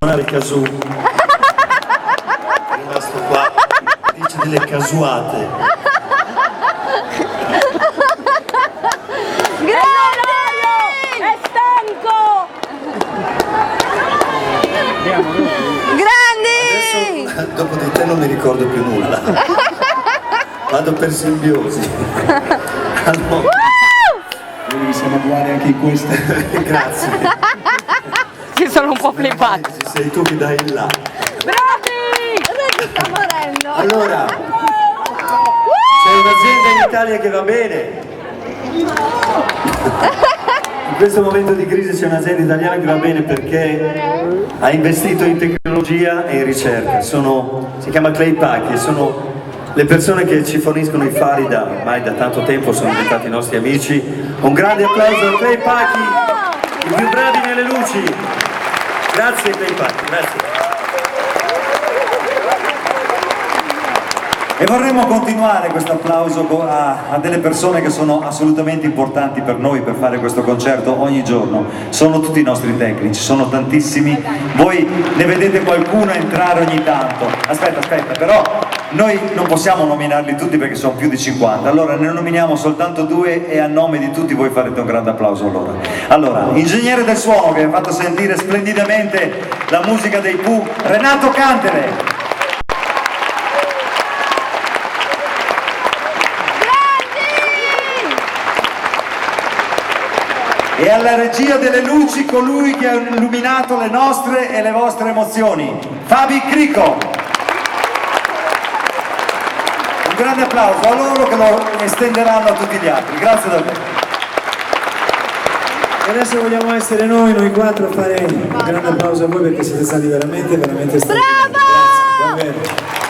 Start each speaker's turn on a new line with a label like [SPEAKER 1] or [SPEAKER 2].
[SPEAKER 1] suonare il casù. È rimasto qua, dice delle casuate.
[SPEAKER 2] È stanco! Grandi!
[SPEAKER 1] Adesso, dopo di te non mi ricordo più nulla. Vado per simbiosi. Allora.
[SPEAKER 3] Noi siamo uguali anche in questo.
[SPEAKER 1] Grazie.
[SPEAKER 2] Ci sono un po' flippati.
[SPEAKER 1] Sei tu che dai il là.
[SPEAKER 2] Bravi! Adesso sta morendo.
[SPEAKER 1] Allora, c'è un'azienda in Italia che va bene. In questo momento di crisi c'è un'azienda italiana che va bene perché ha investito in tecnologia e in ricerca. Si chiama Clay Pack e sono le persone che ci forniscono i fari ormai da tanto tempo, sono diventati i nostri amici. Un grande applauso a Clay Pack, i più bravi nelle luci. Grazie Clay Pack, grazie.
[SPEAKER 3] E vorremmo continuare questo applauso a delle persone che sono assolutamente importanti per noi per fare questo concerto ogni giorno. Sono tutti i nostri tecnici, sono tantissimi. Voi ne vedete qualcuno entrare ogni tanto. Aspetta, però noi non possiamo nominarli tutti perché sono più di 50. Allora ne nominiamo soltanto 2 e a nome di tutti voi farete un grande applauso a loro. Allora, ingegnere del suono che ha fatto sentire splendidamente la musica dei Pooh, Renato Cantere. E alla regia delle luci colui che ha illuminato le nostre e le vostre emozioni, Fabi Crico. Un grande applauso a loro che lo estenderanno a tutti gli altri. Grazie davvero.
[SPEAKER 4] E adesso vogliamo essere noi 4 a fare un grande applauso a voi perché siete stati veramente straordinari.
[SPEAKER 2] Bravo!
[SPEAKER 4] Grazie, davvero.